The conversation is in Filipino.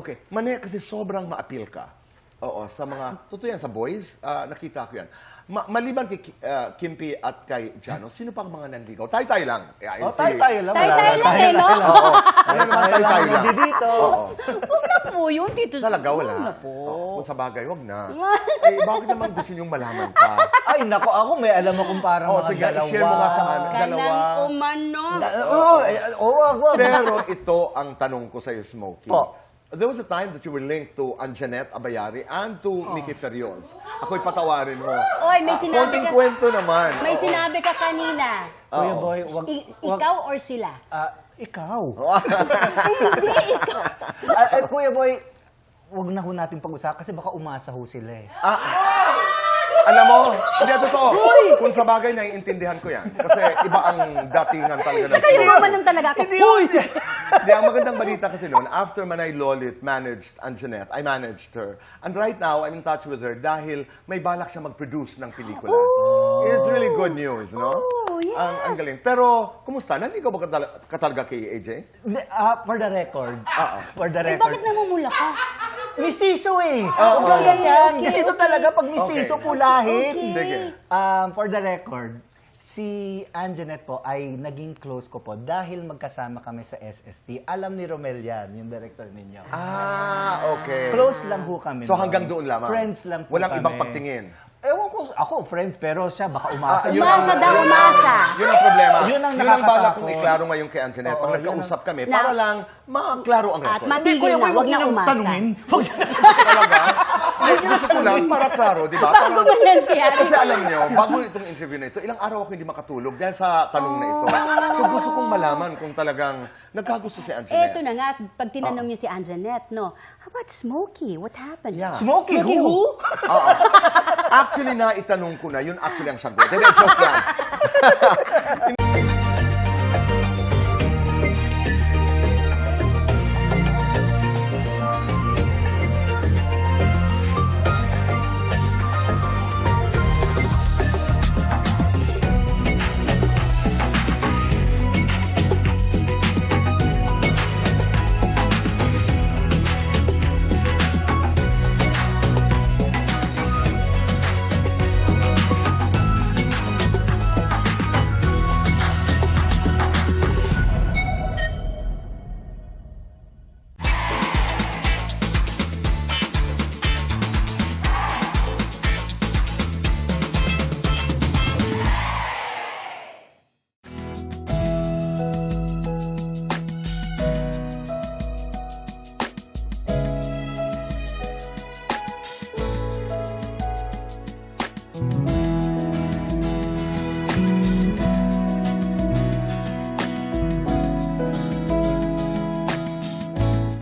Okay. Mani, kasi sobrang ma-appeal ka. Oo, sa mga, totoo yan, sa boys, nakita ko yan. Maliban kay Kimpi at kay Jano, sino pang mga nanligaw? Tayo-tayo lang. Tayo-tayo lang. Tayo-tayo lang eh, no? Oo. Ano naman tayo-tayo lang? Dito. Oo. Huwag na po yun, Tito. Talaga, wala. Huwag na po. Kung sa bagay, wag na. Bakit naman gusto niyong malaman pa? Ay, nako, ako may alam akong parang mga Sige, dalawa. share mo nga sa amin. Dalawa. Kanang umano. Wag. Pero ito ang tanong ko sa iyo, Smokey. Po. There was a time that you were linked to Anjanette Abayari and to Mickey Ferriols. Ako'y patawarin mo. Oy, may sinabi Konting ka. kwento naman. May Oo. sinabi ka kanina. Kuya Boy, wag. Ikaw or sila? Ikaw. Hindi, ikaw. Kuya Boy, wag na ho natin pag-usapan kasi baka umasa ho sila eh. Alam mo, hindi totoo. Kung sa bagay, naiintindihan ko yan. Kasi iba ang datingan talaga ng Kayo show. naman ng talaga ako. Uy! Hindi, ang magandang balita kasi noon, after Manay Lolit managed Anjanette, I managed her. And right now, I'm in touch with her dahil may balak siya mag-produce ng pelikula. It's really good news, no? Oh, yes. Ang galing. Pero, kumusta? Nanligaw ba ka talaga kay AJ? For the record. For the Eh, record. bakit namumula ka? Mistiso eh. Huwag kang ganyan. Okay, Ganito talaga pag mistiso, Okay. pulahit. Okay. Sige. For the record, si Anjanette po ay naging close ko po dahil magkasama kami sa SST. Alam ni Romel yan, yung director ninyo. Okay. Close lang ho kami. So nun. hanggang doon lamang? Friends lang po Walang kami. ibang pagtingin? Ewan ko, ako friends, pero siya baka umasa. Yun Umasa ang- daw, umasa. Yun ang problema. Yun ang balak nakakatakot. kong iklaro ngayon kay Anjanette. Pag Oo, nagkausap kami, Na- para lang maklaro ang At record. matigil na, wag na umasa. Talaga? Hindi, gusto ko lang para klaro, di ba? Bago man yan siya. Kasi alam nyo, bago itong interview na ito, ilang araw ako hindi makatulog dahil sa tanong na ito. So gusto kong malaman kung talagang nagkagusto si Anjanette. Eto na nga, pag tinanong niyo si Anjanette, no, how about Smokey? What happened? Yeah. Smokey who? Oo. Actually, naitanong ko na, yun actually ang sagot. Hindi, joke lang.